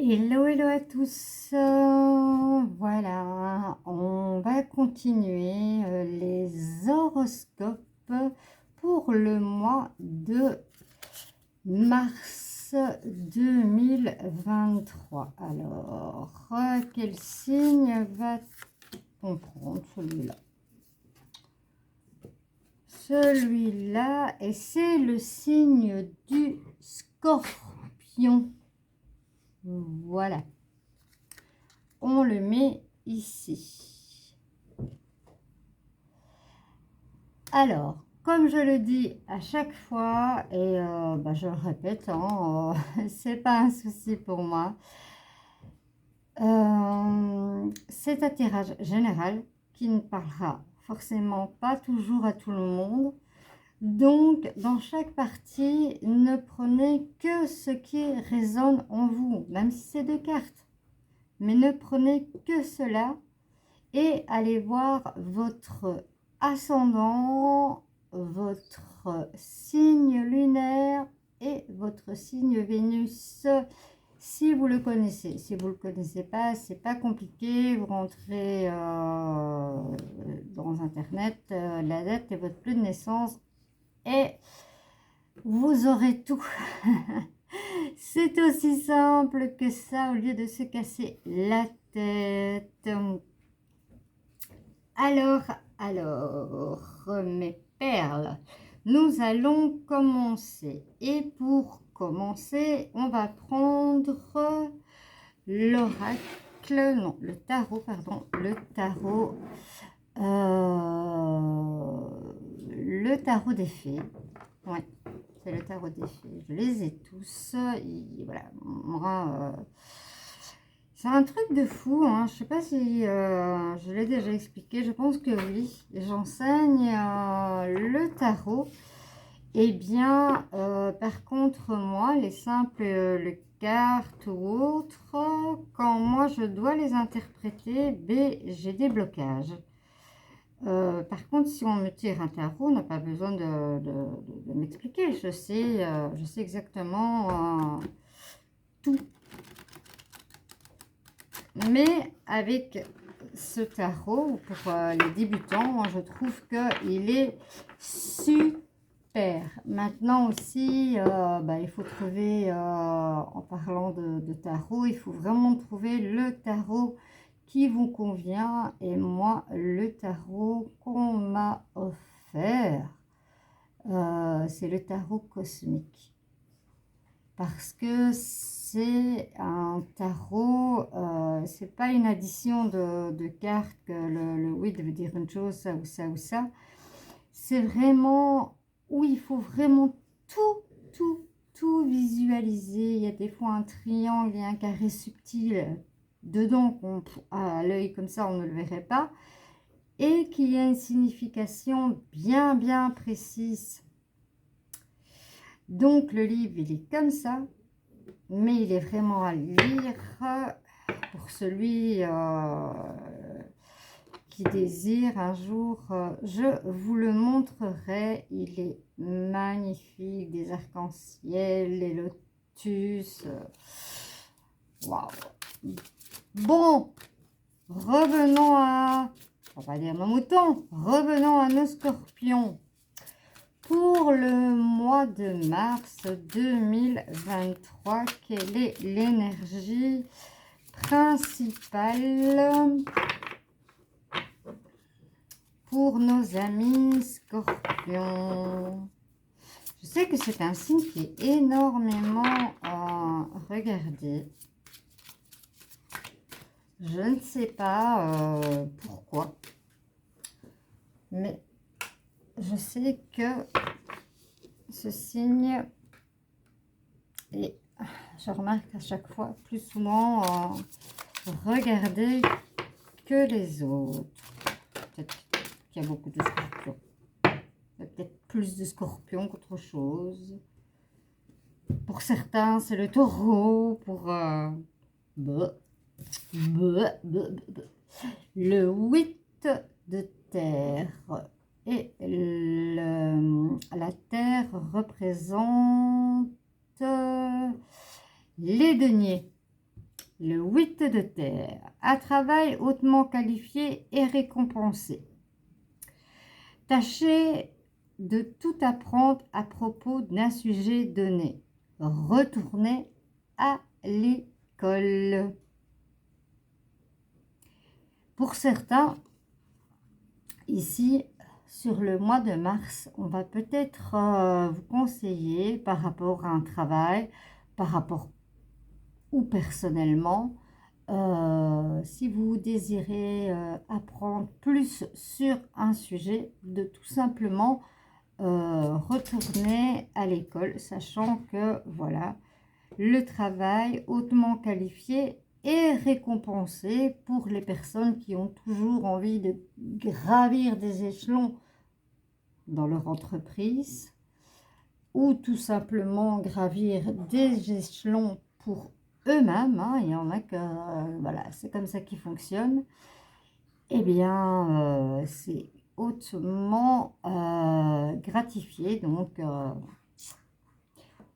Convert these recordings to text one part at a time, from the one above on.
Hello, hello à tous. Voilà, on va continuer les horoscopes pour le mois de mars 2023. Alors, quel signe va-t-on prendre celui-là? Celui-là, et c'est le signe du Scorpion. Voilà. On le met ici. Alors, comme je le dis à chaque fois, et je le répète, hein, c'est pas un souci pour moi. C'est un tirage général qui ne parlera forcément pas toujours à tout le monde. Donc, dans chaque partie, ne prenez que ce qui résonne en vous, même si c'est 2 cartes. Mais ne prenez que cela et allez voir votre ascendant, votre signe lunaire et votre signe Vénus si vous le connaissez. Si vous ne le connaissez pas, c'est pas compliqué. Vous rentrez dans internet la date et votre plus de naissance et vous aurez tout. C'est aussi simple que ça, au lieu de se casser la tête. Alors, mes perles, nous allons commencer. Et pour commencer, on va prendre l'oracle, non, le tarot, pardon, le tarot des fées. Ouais, c'est le tarot des fées. Je les ai tous. Voilà, moi, c'est un truc de fou, hein. Je sais pas si je l'ai déjà expliqué. Je pense que oui. J'enseigne le tarot. Eh bien, par contre, moi, les simples les cartes ou autres, quand moi je dois les interpréter, j'ai des blocages. Par contre, si on me tire un tarot, on n'a pas besoin de m'expliquer. Je sais exactement tout. Mais avec ce tarot, pour les débutants, moi, je trouve qu'il est super. Maintenant aussi, il faut trouver, en parlant de tarot, il faut vraiment trouver le tarot qui vous convient. Et moi, le tarot qu'on m'a offert, c'est le tarot cosmique. Parce que c'est un tarot, c'est pas une addition de cartes que le oui veut dire une chose, ça ou ça ou ça. C'est vraiment où il faut vraiment tout visualiser. Il y a des fois un triangle et un carré subtil dedans, à l'œil comme ça on ne le verrait pas, et qu'il y a une signification bien précise. Donc le livre il est comme ça, mais il est vraiment à lire pour celui qui désire un jour. Je vous le montrerai. Il est magnifique, des arcs-en-ciel, les lotus. Waouh! Bon, revenons à, on va dire nos moutons, revenons à nos scorpions. Pour le mois de mars 2023, quelle est l'énergie principale pour nos amis scorpions? Je sais que c'est un signe qui est énormément regardé. Je ne sais pas pourquoi, mais je sais que ce signe est, je remarque à chaque fois, plus souvent regardé que les autres. Peut-être qu'il y a beaucoup de scorpions. Il y a peut-être plus de scorpions qu'autre chose. Pour certains, c'est le taureau. Pour le 8 de terre. Et la terre représente les deniers. Le 8 de terre, un travail hautement qualifié et récompensé. Tâchez de tout apprendre à propos d'un sujet donné. Retournez à l'école. Pour certains, ici, sur le mois de mars, on va peut-être vous conseiller par rapport à un travail, par rapport ou personnellement, si vous désirez apprendre plus sur un sujet, de tout simplement retourner à l'école, sachant que voilà, le travail hautement qualifié est récompensé pour les personnes qui ont toujours envie de gravir des échelons dans leur entreprise ou tout simplement gravir des échelons pour eux-mêmes, hein. Il y en a que voilà, c'est comme ça qu'ils fonctionnent. Eh bien, c'est hautement gratifié. Donc,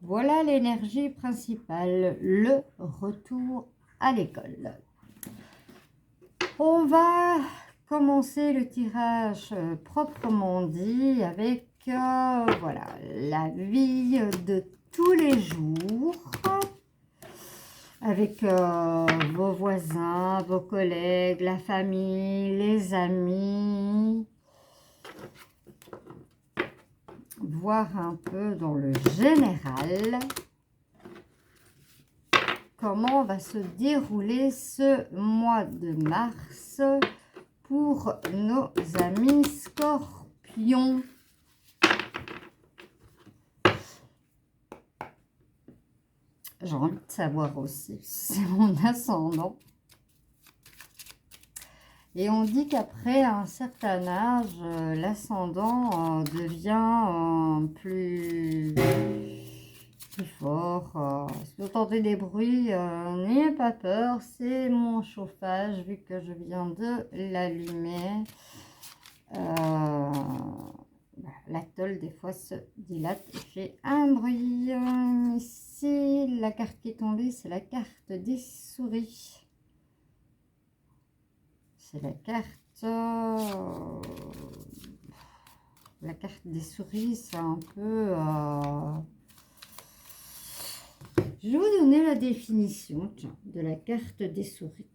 voilà l'énergie principale, le retour à l'école. On va commencer le tirage proprement dit avec voilà, la vie de tous les jours, avec vos voisins, vos collègues, la famille, les amis. Voir un peu dans le général comment va se dérouler ce mois de mars pour nos amis scorpions. J'ai envie de savoir aussi, c'est mon ascendant. Et on dit qu'après un certain âge, l'ascendant devient plus fort. Si vous entendez des bruits, n'ayez pas peur, c'est mon chauffage vu que je viens de l'allumer. La tôle des fois se dilate et fait un bruit. Ici, la carte qui est tombée, c'est la carte des souris. C'est la carte des souris, c'est un peu... Je vais vous donner la définition de la carte des souris,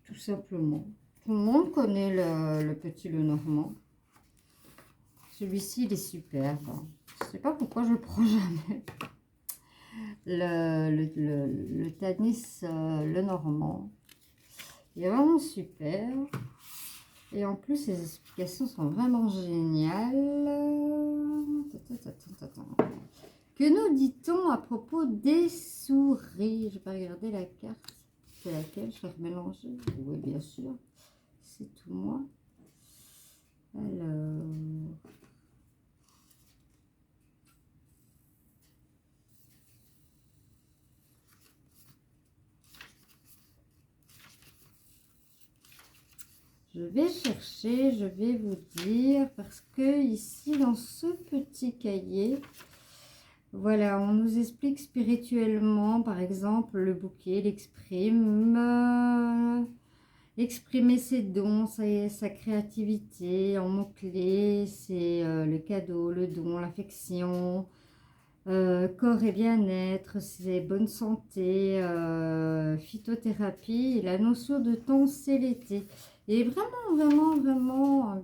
tout simplement. Tout le monde connaît le petit Lenormand. Celui-ci, il est superbe. Je ne sais pas pourquoi je le prends jamais. Le Tanis Lenormand. Il est vraiment super. Et en plus, les explications sont vraiment géniales. Que nous dit-on à propos des souris? Je vais regarder la carte. C'est laquelle? Je vais remélanger. Oui, bien sûr. C'est tout moi. Alors... je vais chercher, je vais vous dire, parce que ici, dans ce petit cahier, voilà, on nous explique spirituellement, par exemple, le bouquet, exprimer ses dons, sa créativité en mots-clés, c'est le cadeau, le don, l'affection, corps et bien-être, c'est bonne santé, phytothérapie, et la notion de temps, c'est l'été. Il est vraiment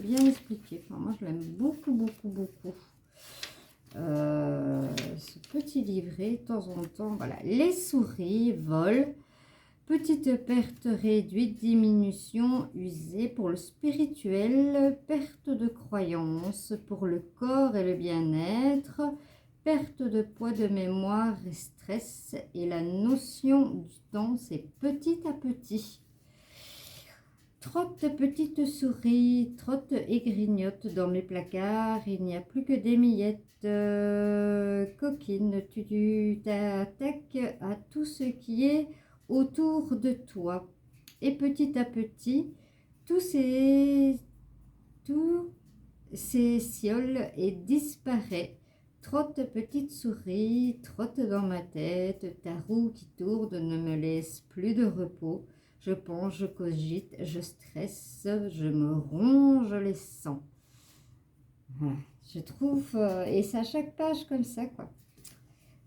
bien expliqué. Enfin, moi, je l'aime beaucoup. Ce petit livret, de temps en temps, voilà. Les souris volent. Petite perte réduite, diminution usée pour le spirituel, perte de croyance pour le corps et le bien-être, perte de poids de mémoire et stress, et la notion du temps, c'est petit à petit. Trotte petite souris, trotte et grignote dans mes placards, il n'y a plus que des miettes. Coquine, tu t'attaques à tout ce qui est autour de toi. Et petit à petit, tout s'étiole et disparaît. Trotte, petite souris, trotte dans ma tête, ta roue qui tourne ne me laisse plus de repos. Je pense, je cogite, je stresse, je me ronge les sangs. Voilà, je trouve, et c'est à chaque page comme ça, quoi.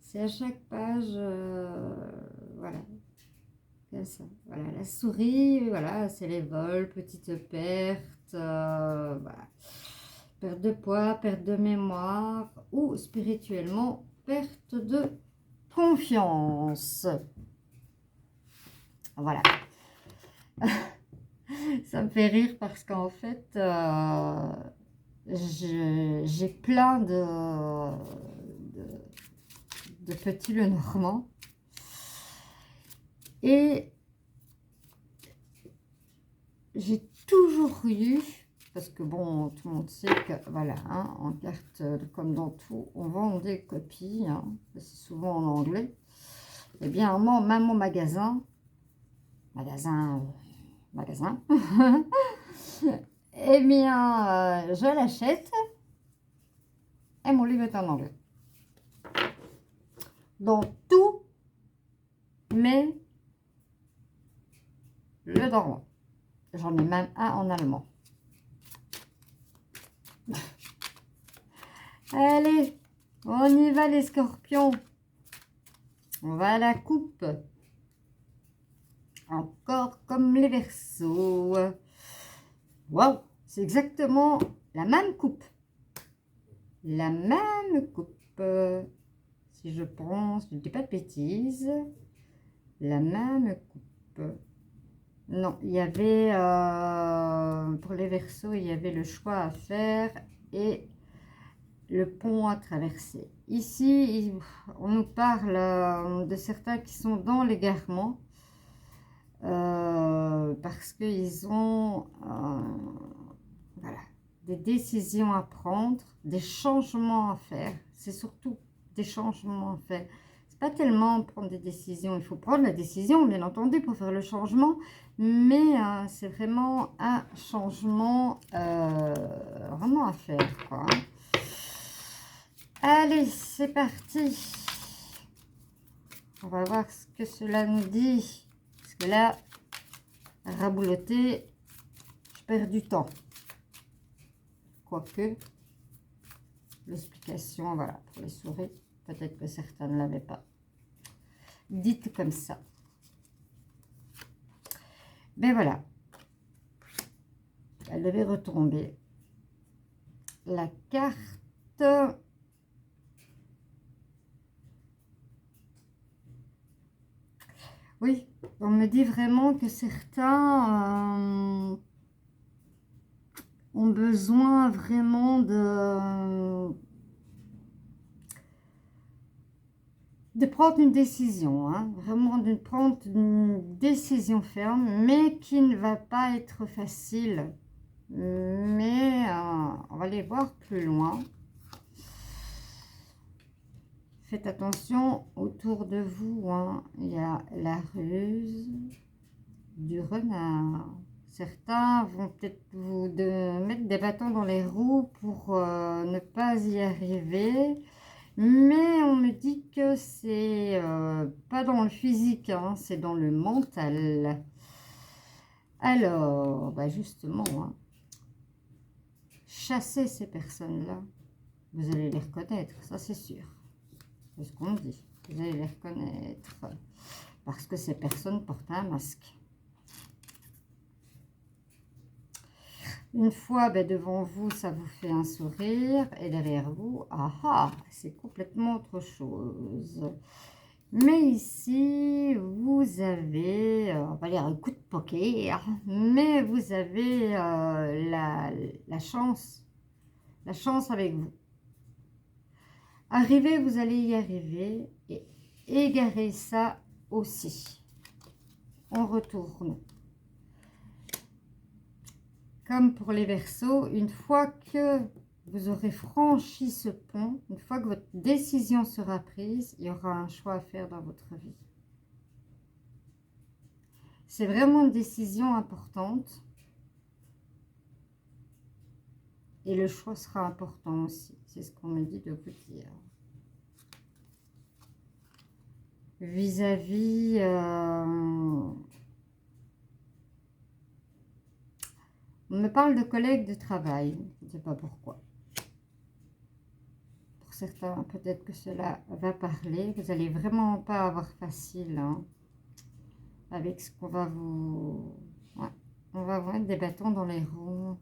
C'est à chaque page, voilà, comme ça. Voilà, la souris, voilà, c'est les vols, petite perte, voilà. Perte de poids, perte de mémoire ou spirituellement, perte de confiance. Voilà. Ça me fait rire parce qu'en fait, j'ai plein de petits Lenormand. Et j'ai toujours eu, parce que bon, tout le monde sait que, voilà, hein, en carte, comme dans tout, on vend des copies, hein, c'est souvent en anglais. Eh bien, moi, même au magasin, eh bien, je l'achète et mon livre est en anglais. Dans tout, mais le Lenormand. J'en ai même un en allemand. Allez, on y va les scorpions. On va à la coupe. Encore comme les Verseaux. Waouh, c'est exactement la même coupe. La même coupe. Si je pense, je ne dis pas de bêtises. La même coupe. Non, il y avait, pour les Verseaux, il y avait le choix à faire et le pont à traverser. Ici, on nous parle de certains qui sont dans l'égarement. Parce qu'ils ont voilà, des décisions à prendre, des changements à faire. C'est surtout des changements à faire. C'est pas tellement prendre des décisions. Il faut prendre la décision, bien entendu, pour faire le changement. Mais c'est vraiment un changement vraiment à faire, quoi. Allez, c'est parti. On va voir ce que cela nous dit. Parce que là, rabouloter, je perds du temps. Quoique, l'explication, voilà, pour les souris, peut-être que certains ne l'avaient pas. Dites comme ça. Ben voilà. Elle devait retomber. La carte... Oui, on me dit vraiment que certains ont besoin vraiment de prendre une décision, hein, vraiment de prendre une décision ferme, mais qui ne va pas être facile. Mais on va aller voir plus loin. Faites attention autour de vous, hein, il y a la ruse du renard. Certains vont peut-être vous mettre des bâtons dans les roues pour ne pas y arriver. Mais on me dit que c'est pas dans le physique, hein, c'est dans le mental. Alors, bah justement, hein, chassez ces personnes-là. Vous allez les reconnaître, ça c'est sûr. C'est ce qu'on dit. Vous allez les reconnaître. Parce que ces personnes portent un masque. Une fois devant vous, ça vous fait un sourire. Et derrière vous, c'est complètement autre chose. Mais ici, vous avez, on va dire un coup de poker. Mais vous avez la chance. La chance avec vous. Arriver, vous allez y arriver. Et égarer ça aussi. On retourne. Comme pour les Verseaux, une fois que vous aurez franchi ce pont, une fois que votre décision sera prise, il y aura un choix à faire dans votre vie. C'est vraiment une décision importante. Et le choix sera important aussi. C'est ce qu'on me dit de vous dire. vis-à-vis... on me parle de collègues de travail, je ne sais pas pourquoi. Pour certains, peut-être que cela va parler. Vous n'allez vraiment pas avoir facile hein, avec ce qu'on va vous... Ouais, on va vous mettre des bâtons dans les roues.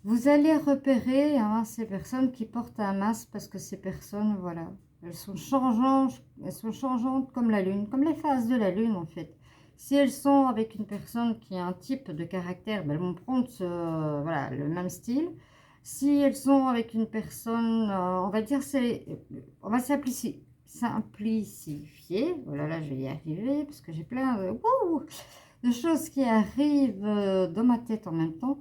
Vous allez repérer hein, ces personnes qui portent un masque parce que ces personnes, voilà, elles sont changeantes comme la lune, comme les phases de la lune en fait. Si elles sont avec une personne qui a un type de caractère, ben, elles vont prendre voilà, le même style. Si elles sont avec une personne, on va dire, on va simplifier. Voilà, là, je vais y arriver parce que j'ai plein de choses qui arrivent dans ma tête en même temps.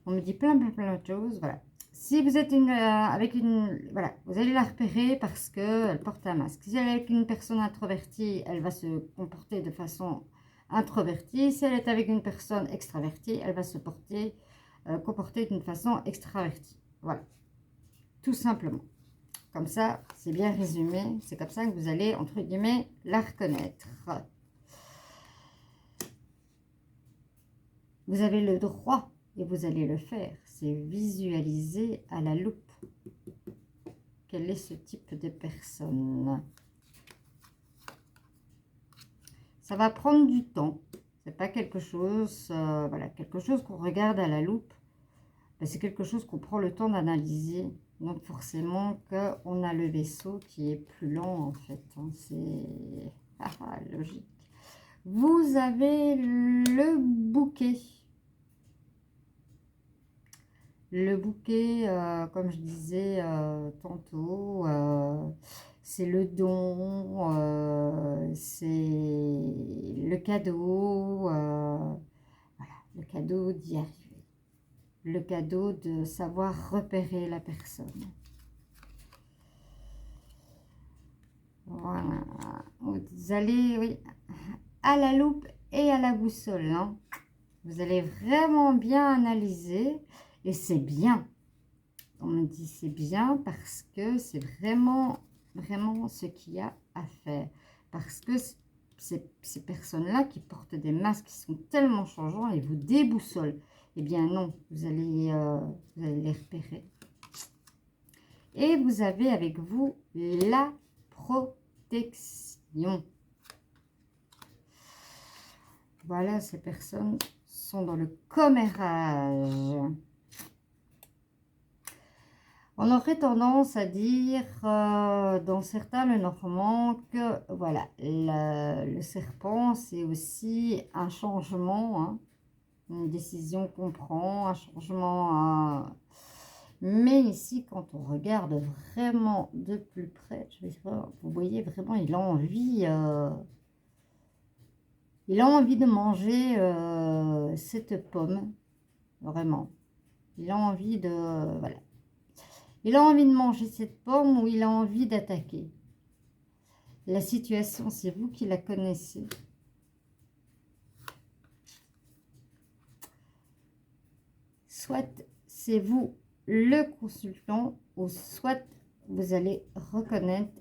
On me dit plein de choses, voilà. Si vous êtes avec une... Voilà, vous allez la repérer parce qu'elle porte un masque. Si elle est avec une personne introvertie, elle va se comporter de façon introvertie. Si elle est avec une personne extravertie, elle va se comporter d'une façon extravertie. Voilà, tout simplement. Comme ça, c'est bien résumé. C'est comme ça que vous allez, entre guillemets, la reconnaître. Vous avez le droit, et vous allez le faire, c'est visualiser à la loupe quel est ce type de personne. Ça va prendre du temps. C'est pas quelque chose, voilà, quelque chose qu'on regarde à la loupe. C'est quelque chose qu'on prend le temps d'analyser. Donc forcément qu'on a le vaisseau qui est plus lent en fait. Hein. C'est logique. Vous avez le bouquet. Le bouquet, comme je disais tantôt, c'est le don, c'est le cadeau, voilà, le cadeau d'y arriver, le cadeau de savoir repérer la personne. Voilà, vous allez, oui, à la loupe et à la boussole, hein. Vous allez vraiment bien analyser. Et c'est bien. On me dit c'est bien parce que c'est vraiment, vraiment ce qu'il y a à faire. Parce que ces personnes-là qui portent des masques qui sont tellement changeants et vous déboussolent. Eh bien non, vous allez les repérer. Et vous avez avec vous la protection. Voilà, ces personnes sont dans le commérage. On aurait tendance à dire, dans certains le normand, que voilà, le serpent, c'est aussi un changement, hein, une décision qu'on prend, un changement. Mais ici, quand on regarde vraiment de plus près, vous voyez vraiment, il a envie de manger cette pomme, vraiment. Il a envie de... voilà. Il a envie de manger cette pomme ou il a envie d'attaquer. La situation, c'est vous qui la connaissez. Soit c'est vous le consultant, ou soit vous allez reconnaître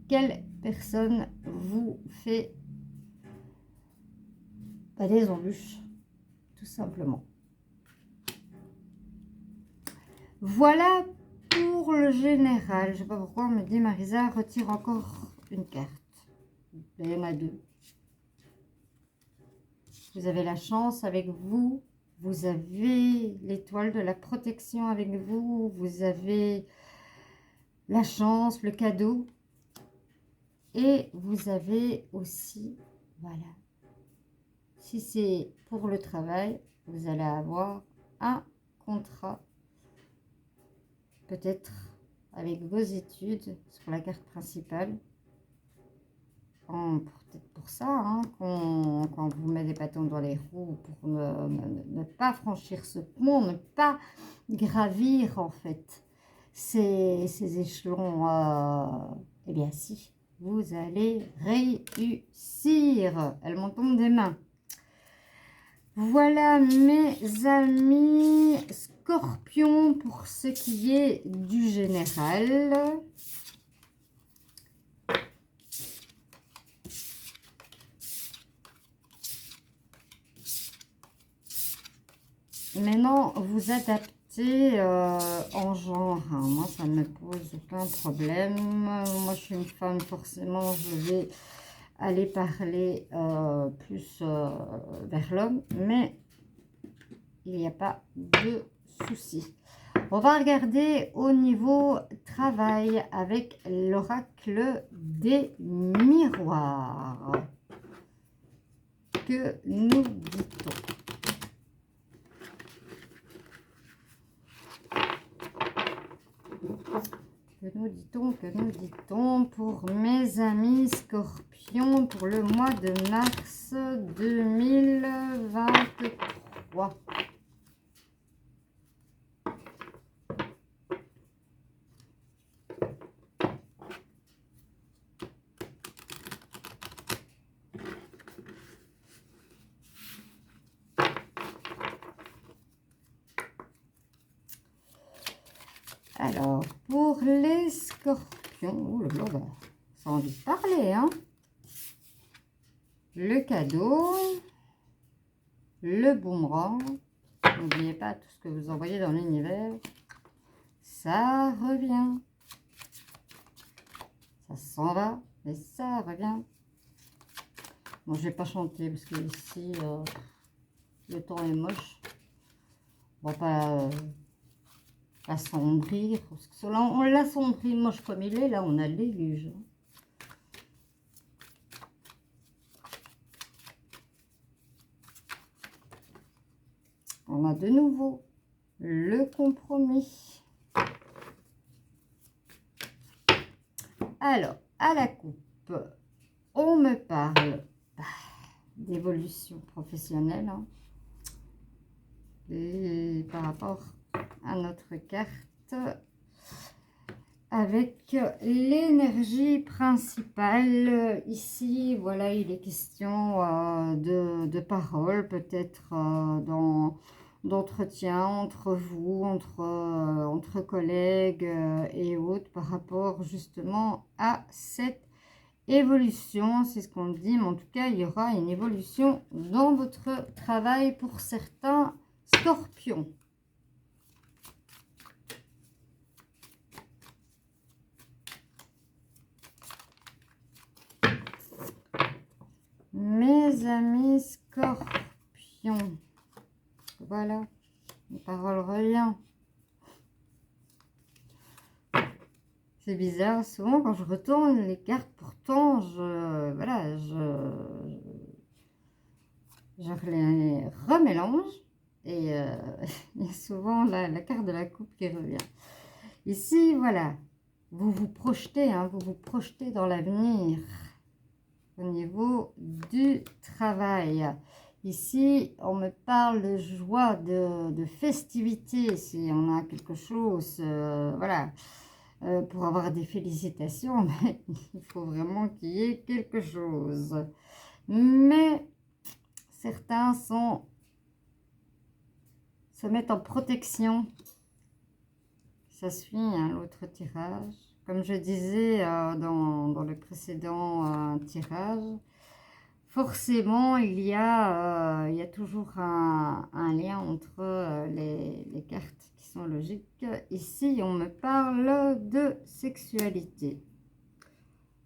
quelle personne vous fait des embûches, tout simplement. Voilà pour le général. Je ne sais pas pourquoi on me dit Marisa, retire encore une carte. Il y en a deux. Vous avez la chance avec vous. Vous avez l'étoile de la protection avec vous. Vous avez la chance, le cadeau. Et vous avez aussi, voilà. Si c'est pour le travail, vous allez avoir un contrat. Peut-être avec vos études sur la carte principale. Peut-être pour ça, hein, quand vous met des bâtons dans les roues pour ne pas franchir ce pont, ne pas gravir en fait ces échelons. Eh bien si, vous allez réussir. Elle m'en tombe des mains. Voilà mes amis Scorpions pour ce qui est du général. Maintenant, vous adaptez en genre. Hein. Moi, ça ne me pose aucun problème. Moi, je suis une femme, forcément, je vais aller parler plus vers l'homme. Mais il n'y a pas de souci. On va regarder au niveau travail avec l'oracle des miroirs. Que nous dit-on? Que nous dit-on pour mes amis Scorpions pour le mois de mars 2023? Alors, pour les Scorpions, oh là là, ça a envie de parler, hein. Le cadeau, le boomerang, n'oubliez pas tout ce que vous envoyez dans l'univers, ça revient. Ça s'en va, mais ça revient. Bon, je vais pas chanter parce que ici, le temps est moche. On va pas assombrir. Parce que là, on l'assombrit moche comme il est. Là, on a le déluge. On a de nouveau le compromis. Alors, à la coupe, on me parle d'évolution professionnelle. Hein, et par rapport à notre carte, avec l'énergie principale ici, voilà, il est question de paroles, peut-être d'entretien entre vous, entre collègues et autres, par rapport justement à cette évolution. C'est ce qu'on dit, mais en tout cas, il y aura une évolution dans votre travail pour certains Scorpions. Mes amis Scorpions, voilà, les paroles reviennent. C'est bizarre, souvent quand je retourne les cartes, pourtant, je les remélange et il y a souvent la carte de la coupe qui revient. Ici, voilà, vous vous projetez, hein, vous vous projetez dans l'avenir. Au niveau du travail, ici on me parle de joie, de festivité, si on a quelque chose, voilà, pour avoir des félicitations, mais il faut vraiment qu'il y ait quelque chose. Mais certains se mettent en protection. Ça suit hein, l'autre tirage. Comme je disais dans le précédent tirage, forcément, il y a toujours un lien entre les cartes qui sont logiques. Ici, on me parle de sexualité.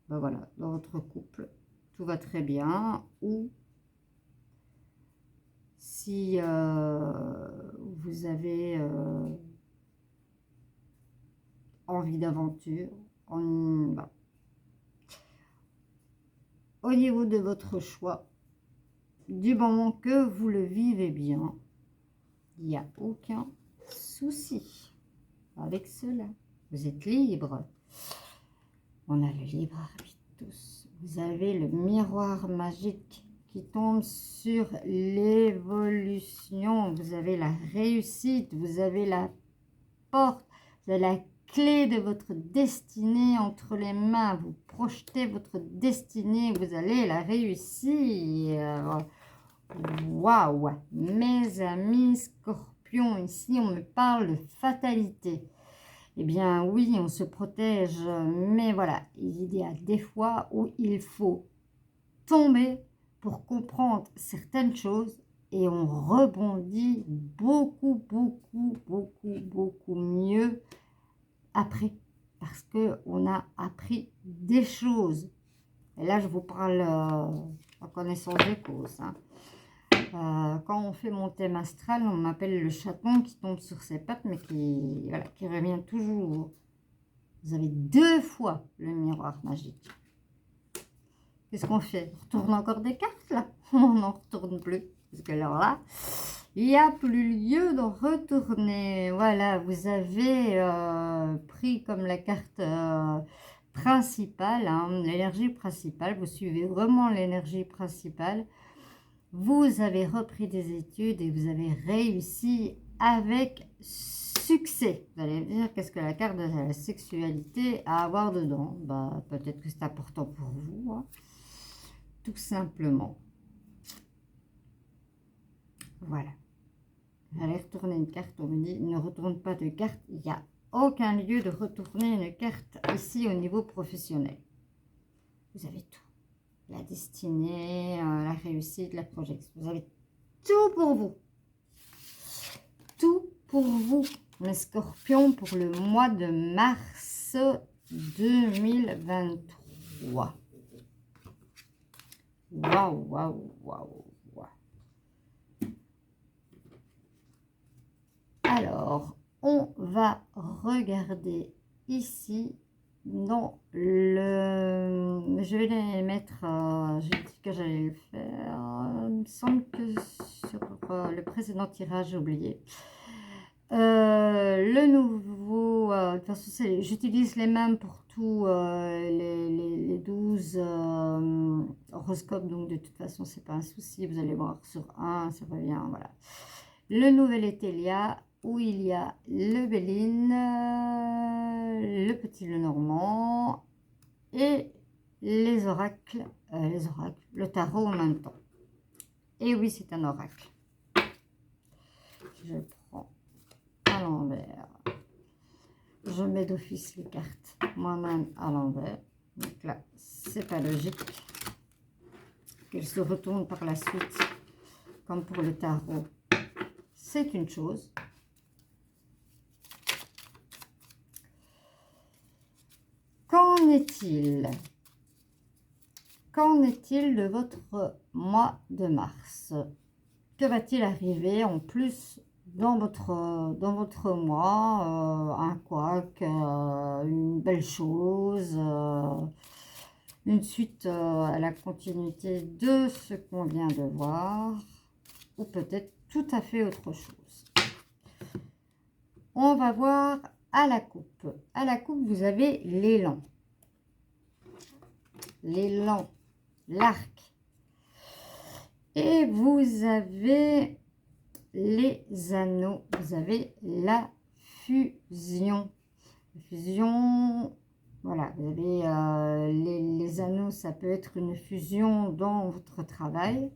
Ben voilà, dans votre couple, tout va très bien. Ou si vous avez envie d'aventure, au niveau de votre choix, du moment que vous le vivez bien, il n'y a aucun souci avec cela. Vous êtes libre. On a le libre arbitre tous. Vous avez le miroir magique qui tombe sur l'évolution. Vous avez la réussite. Vous avez la porte. Vous avez la clé de votre destinée entre les mains. Vous projetez votre destinée. Vous allez la réussir. Waouh! Mes amis scorpions, ici on me parle de fatalité. Eh bien oui, on se protège, mais voilà, il y a des fois où il faut tomber pour comprendre certaines choses et on rebondit beaucoup, beaucoup, beaucoup, beaucoup mieux après parce qu'on a appris des choses. Et là, je vous parle en connaissance de cause. Hein. Quand on fait mon thème astral, on m'appelle le chaton qui tombe sur ses pattes, mais voilà, qui revient toujours. Vous avez 2 fois le miroir magique. Qu'est-ce qu'on fait? On retourne encore des cartes, là? On n'en retourne plus. Parce que alors là, il n'y a plus lieu de retourner. Voilà, vous avez pris comme la carte principale, hein, l'énergie principale. Vous suivez vraiment l'énergie principale. Vous avez repris des études et vous avez réussi avec succès. Vous allez me dire, qu'est-ce que la carte de la sexualité a à avoir dedans? Bah, peut-être que c'est important pour vous, hein. Tout simplement. Voilà. J'allais retourner une carte, on me dit, ne retourne pas de carte. Il n'y a aucun lieu de retourner une carte ici au niveau professionnel. Vous avez tout. La destinée, la réussite, la projection. Vous avez tout pour vous. Tout pour vous, mes scorpions, pour le mois de mars 2023. Waouh, waouh, waouh, waouh. Alors, on va regarder ici dans le... Je vais les mettre... j'ai dit que j'allais le faire. Il me semble que sur le précédent tirage, j'ai oublié. Le nouveau... de toute façon, j'utilise les mêmes pour tous les 12 horoscopes. Donc, de toute façon, c'est pas un souci. Vous allez voir sur un, ça revient. Voilà. Le nouvel Etelia, où il y a le Béline, le petit Lenormand et les oracles, le tarot en même temps. Et oui, c'est un oracle. Je prends à l'envers. Je mets d'office les cartes moi-même à l'envers. Donc là, c'est pas logique qu'elles se retournent par la suite, comme pour le tarot. C'est une chose. Qu'en est-il? Qu'en est-il de votre mois de mars? Que va-t-il arriver en plus dans votre mois? Un couac, une belle chose, une suite à la continuité de ce qu'on vient de voir, ou peut-être tout à fait autre chose. On va voir à la coupe. À la coupe, vous avez l'élan. L'élan, l'arc. Et vous avez les anneaux. Vous avez la fusion. La fusion, voilà. Vous avez les anneaux, ça peut être une fusion dans votre travail.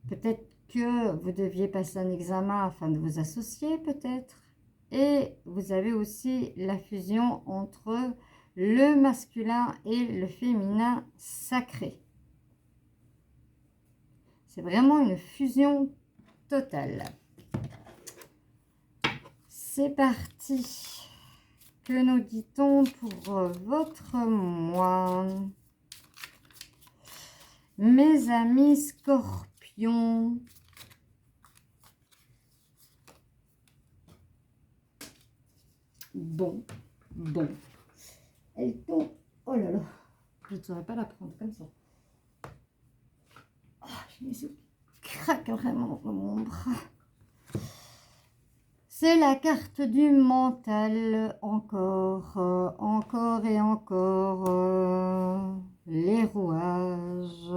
Peut-être que vous deviez passer un examen afin de vous associer, peut-être. Et vous avez aussi la fusion entre le masculin et le féminin sacré. C'est vraiment une fusion totale. C'est parti. Que nous dit-on pour votre mois? Mes amis scorpions. Bon. Elle tombe. Oh là là. Je ne saurais pas la prendre comme ça. Oh, j'ai les yeux qui craquent vraiment dans mon bras. C'est la carte du mental, encore et encore. Les rouages,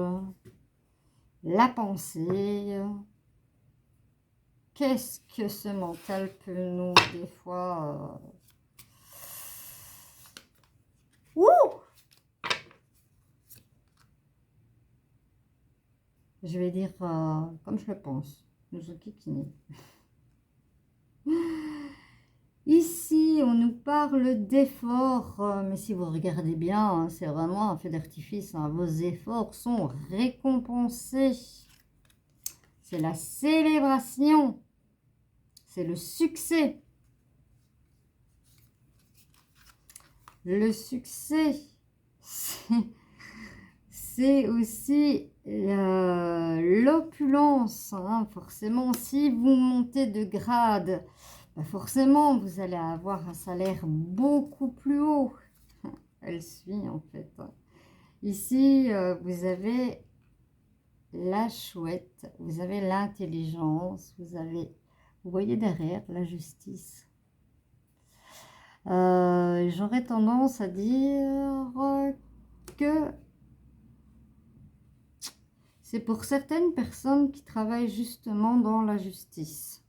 la pensée. Qu'est-ce que ce mental peut nous, des fois... Ouh! Je vais dire comme je le pense. Nozoki Kini. Ici, on nous parle d'efforts, mais si vous regardez bien, hein, c'est vraiment un feu d'artifice. Hein. Vos efforts sont récompensés. C'est la célébration. C'est le succès. Le succès, c'est aussi l'opulence. Hein. Forcément, si vous montez de grade, bah forcément, vous allez avoir un salaire beaucoup plus haut. Elle suit, en fait. Ici, vous avez la chouette, vous avez l'intelligence, vous voyez derrière, la justice. J'aurais tendance à dire que c'est pour certaines personnes qui travaillent justement dans la justice.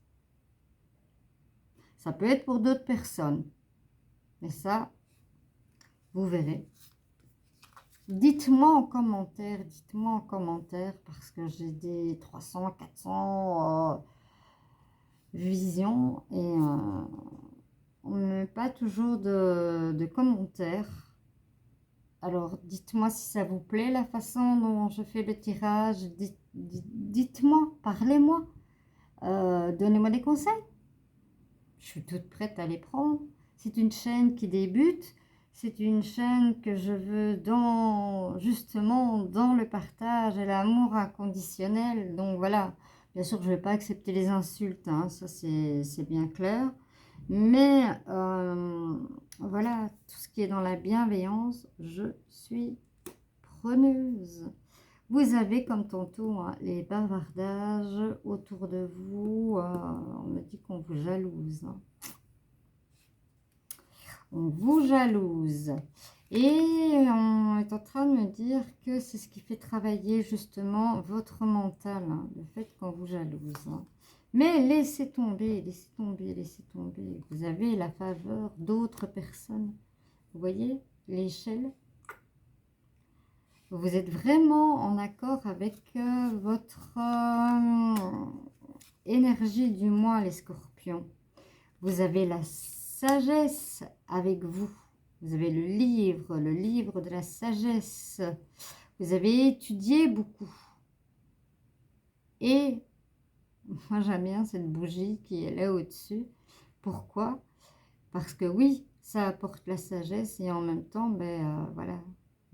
Ça peut être pour d'autres personnes. Mais ça, vous verrez. Dites-moi en commentaire, parce que j'ai des 300, 400 visions et on ne met pas toujours de commentaires. Alors, dites-moi si ça vous plaît, la façon dont je fais le tirage. Dites-moi, parlez-moi. Donnez-moi des conseils. Je suis toute prête à les prendre. C'est une chaîne qui débute. C'est une chaîne que je veux justement dans le partage et l'amour inconditionnel. Donc voilà, bien sûr, je ne vais pas accepter les insultes. Hein, ça, c'est bien clair. Mais voilà, tout ce qui est dans la bienveillance, je suis preneuse. Vous avez comme tantôt hein, les bavardages autour de vous. On me dit qu'on vous jalouse. Hein. On vous jalouse. Et on est en train de me dire que c'est ce qui fait travailler justement votre mental. Hein, le fait qu'on vous jalouse. Hein. Mais laissez tomber, laissez tomber, laissez tomber. Vous avez la faveur d'autres personnes. Vous voyez l'échelle? Vous êtes vraiment en accord avec votre énergie du mois, les scorpions. Vous avez la sagesse avec vous. Vous avez le livre de la sagesse. Vous avez étudié beaucoup. Et moi, j'aime bien cette bougie qui est là au-dessus. Pourquoi? Parce que oui, ça apporte la sagesse et en même temps, voilà,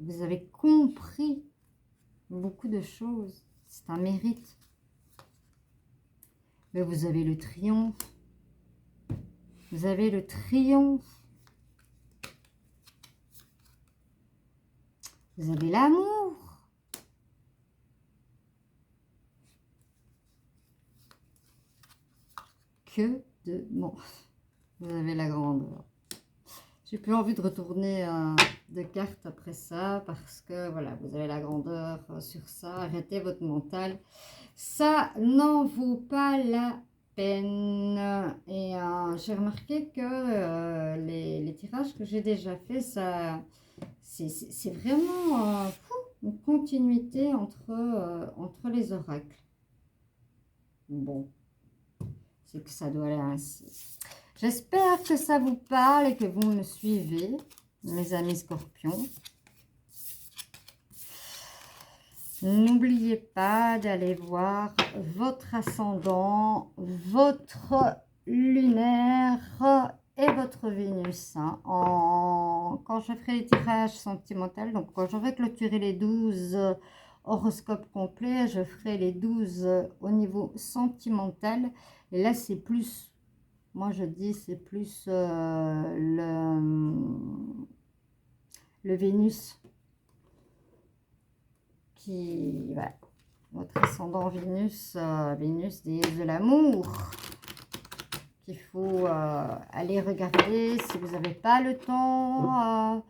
vous avez compris beaucoup de choses. C'est un mérite. Mais vous avez le triomphe. Vous avez le triomphe. Vous avez l'amour. Que de... Bon, vous avez la grandeur. J'ai plus envie de retourner de cartes après ça parce que voilà, vous avez la grandeur sur ça. Arrêtez votre mental. Ça n'en vaut pas la peine. Et j'ai remarqué que les tirages que j'ai déjà fait, ça, c'est vraiment une continuité entre les oracles. Bon, c'est que ça doit aller ainsi. J'espère que ça vous parle et que vous me suivez, mes amis scorpions. N'oubliez pas d'aller voir votre ascendant, votre lunaire et votre Vénus. Hein. Quand je ferai les tirages sentimentaux, donc quand j'aurai clôturé les 12 horoscopes complets, je ferai les 12 au niveau sentimental. Et là, c'est plus, moi je dis, c'est plus le Vénus. Voilà, votre ascendant Vénus, Vénus déesse de l'amour, qu'il faut aller regarder si vous n'avez pas le temps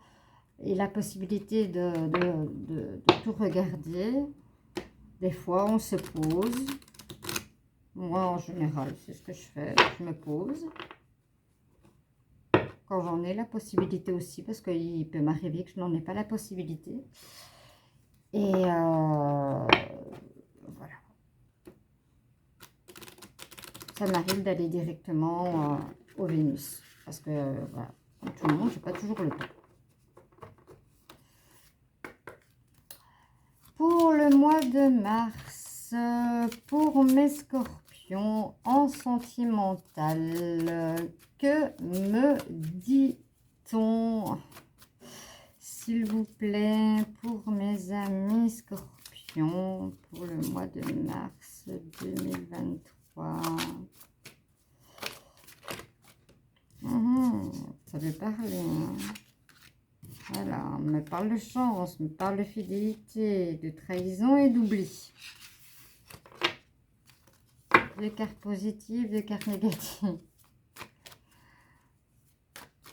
et la possibilité de tout regarder. Des fois, on se pose. Moi, en général, c'est ce que je fais. Je me pose. Quand j'en ai la possibilité aussi, parce qu'il peut m'arriver que je n'en ai pas la possibilité. Et voilà, ça m'arrive d'aller directement au Vénus. Parce que, voilà, comme tout le monde, je n'ai pas toujours le temps. Pour le mois de mars, pour mes scorpions en sentimental, que me dit-on, s'il vous plaît, pour mes amis scorpions, pour le mois de mars 2023. Ça veut parler, hein. Voilà, on me parle de chance, on me parle de fidélité, de trahison et d'oubli. De cartes positives, de cartes négatives.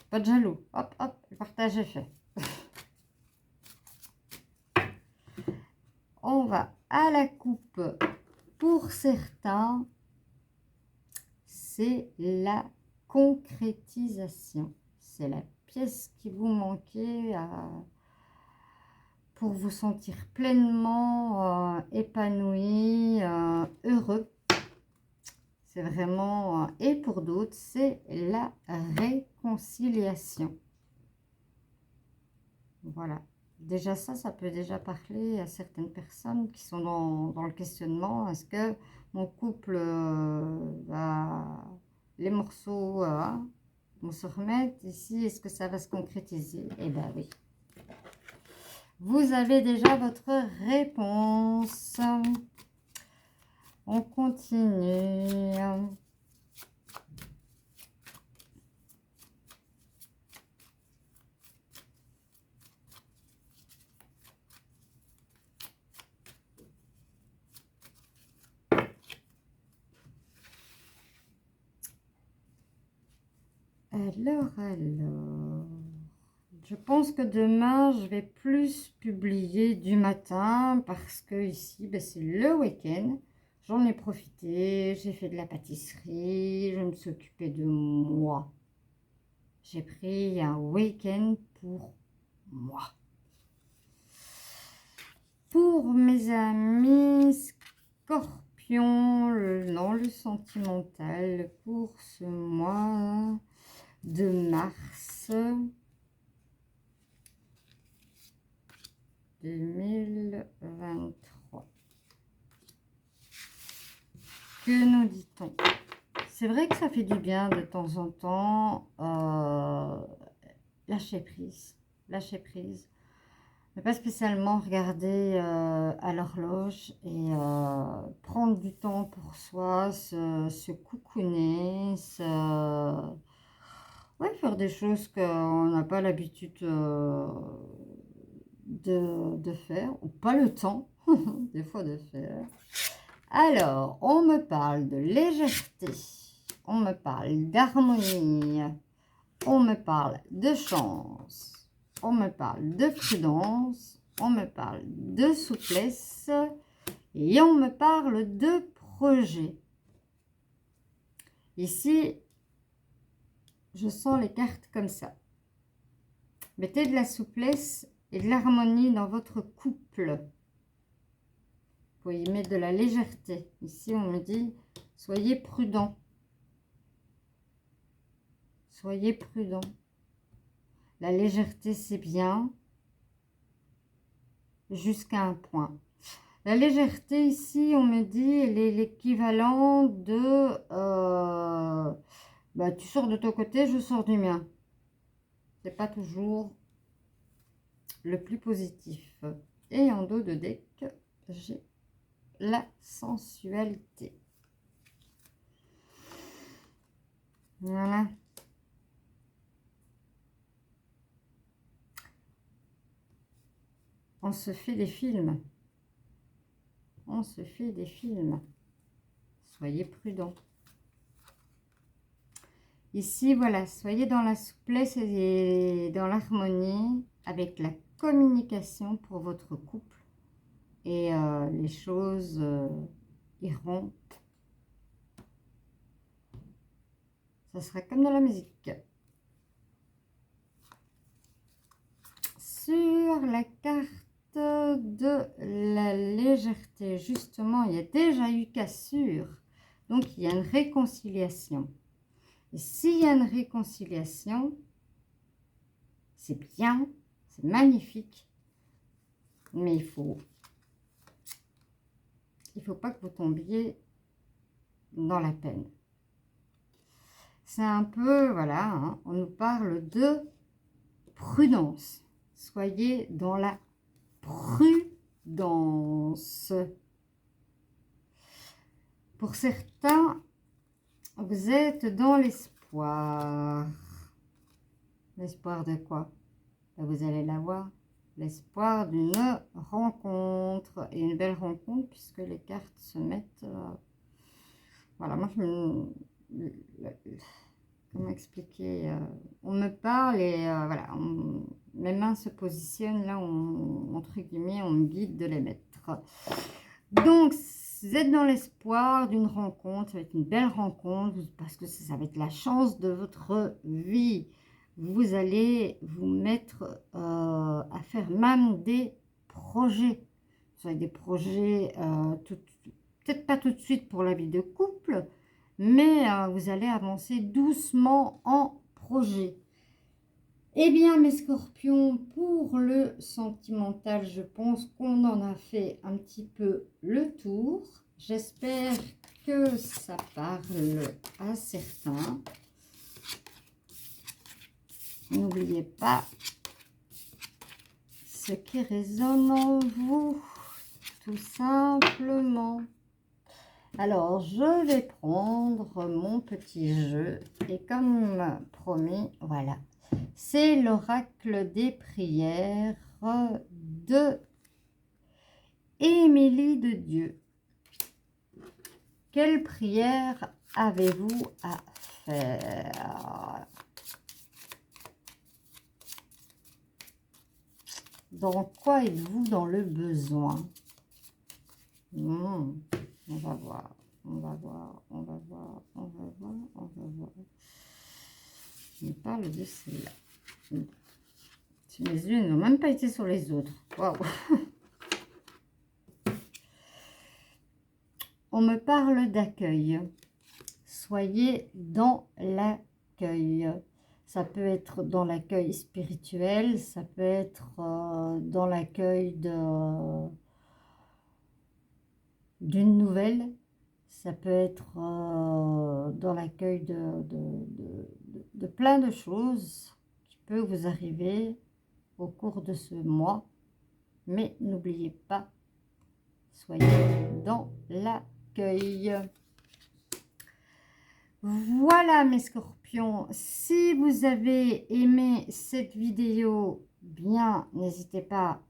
Pas de jaloux. Hop, hop, le partage est fait. On va à la coupe. Pour certains, c'est la concrétisation. C'est la pièce qui vous manquait pour vous sentir pleinement épanoui, heureux. C'est vraiment, et pour d'autres, c'est la réconciliation. Voilà. Déjà ça peut déjà parler à certaines personnes qui sont dans le questionnement. Est-ce que mon couple, les morceaux vont se remettre ici? Est-ce que ça va se concrétiser? Eh bien oui. Vous avez déjà votre réponse. On continue. Alors, je pense que demain, je vais plus publier du matin parce que ici, c'est le week-end. J'en ai profité, j'ai fait de la pâtisserie, je me suis occupée de moi. J'ai pris un week-end pour moi. Pour mes amis scorpions, dans le sentimental, pour ce mois de mars 2023. Que nous dit-on? C'est vrai que ça fait du bien de temps en temps lâcher prise. Lâcher prise. Mais pas spécialement regarder à l'horloge et prendre du temps pour soi, se coucouner, ouais, faire des choses qu'on n'a pas l'habitude de faire, ou pas le temps, des fois, de faire. Alors, on me parle de légèreté, on me parle d'harmonie, on me parle de chance, on me parle de prudence, on me parle de souplesse et on me parle de projet. Ici, je sens les cartes comme ça. Mettez de la souplesse et de l'harmonie dans votre couple. Vous pouvez y mettre de la légèreté. Ici, on me dit, soyez prudent. Soyez prudent. La légèreté, c'est bien, jusqu'à un point. La légèreté, ici, on me dit, elle est l'équivalent de... tu sors de ton côté, je sors du mien. C'est pas toujours le plus positif. Et en dos de deck, j'ai la sensualité. Voilà. On se fait des films. On se fait des films. Soyez prudents. Ici, voilà, soyez dans la souplesse et dans l'harmonie avec la communication pour votre couple. Et les choses iront. Ça sera comme dans la musique. Sur la carte de la légèreté, justement, il y a déjà eu cassure Donc, il y a une réconciliation. Et s'il y a une réconciliation, c'est bien, c'est magnifique, mais il faut pas que vous tombiez dans la peine. C'est un peu, voilà, hein, on nous parle de prudence. Soyez dans la prudence. Pour certains, vous êtes dans l'espoir. L'espoir de quoi? Vous allez l'avoir. L'espoir d'une rencontre. Et une belle rencontre puisque les cartes se mettent... voilà, moi je me... Comment expliquer, on me parle et voilà, mes mains se positionnent là, entre guillemets, on me guide de les mettre. Donc, vous êtes dans l'espoir d'une rencontre, ça va être une belle rencontre, parce que ça va être la chance de votre vie. Vous allez vous mettre à faire même des projets. Soit des projets, peut-être pas tout de suite pour la vie de couple, mais vous allez avancer doucement en projet. Eh bien, mes scorpions, pour le sentimental, je pense qu'on en a fait un petit peu le tour. J'espère que ça parle à certains. N'oubliez pas ce qui résonne en vous, tout simplement. Alors, je vais prendre mon petit jeu et comme promis, voilà, c'est l'oracle des prières de Émilie de Dieu. Quelle prière avez-vous à faire? Dans quoi êtes-vous dans le besoin? On va voir, on va voir, on va voir, on va voir, on va voir. On parle de celle-là. Mes yeux n'ont même pas été sur les autres. Waouh! On me parle d'accueil. Soyez dans l'accueil. Ça peut être dans l'accueil spirituel, ça peut être dans l'accueil d'une nouvelle, ça peut être dans l'accueil de plein de choses qui peuvent vous arriver au cours de ce mois. Mais n'oubliez pas, soyez dans l'accueil. Voilà mes scorpions, si vous avez aimé cette vidéo, bien n'hésitez pas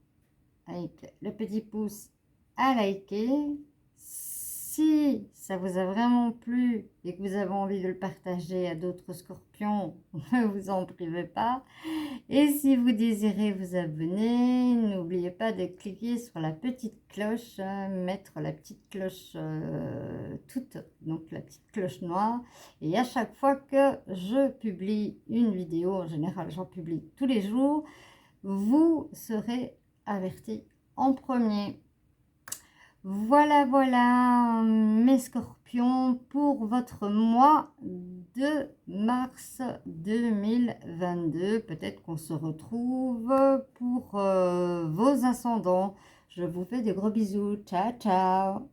avec le petit pouce à liker. Si ça vous a vraiment plu et que vous avez envie de le partager à d'autres scorpions, ne vous en privez pas. Et si vous désirez vous abonner, n'oubliez pas de cliquer sur la petite cloche, mettre la petite cloche toute, donc la petite cloche noire. Et à chaque fois que je publie une vidéo, en général j'en publie tous les jours, vous serez avertis en premier. Voilà, voilà, mes scorpions, pour votre mois de mars 2022. Peut-être qu'on se retrouve pour vos ascendants. Je vous fais de gros bisous. Ciao, ciao.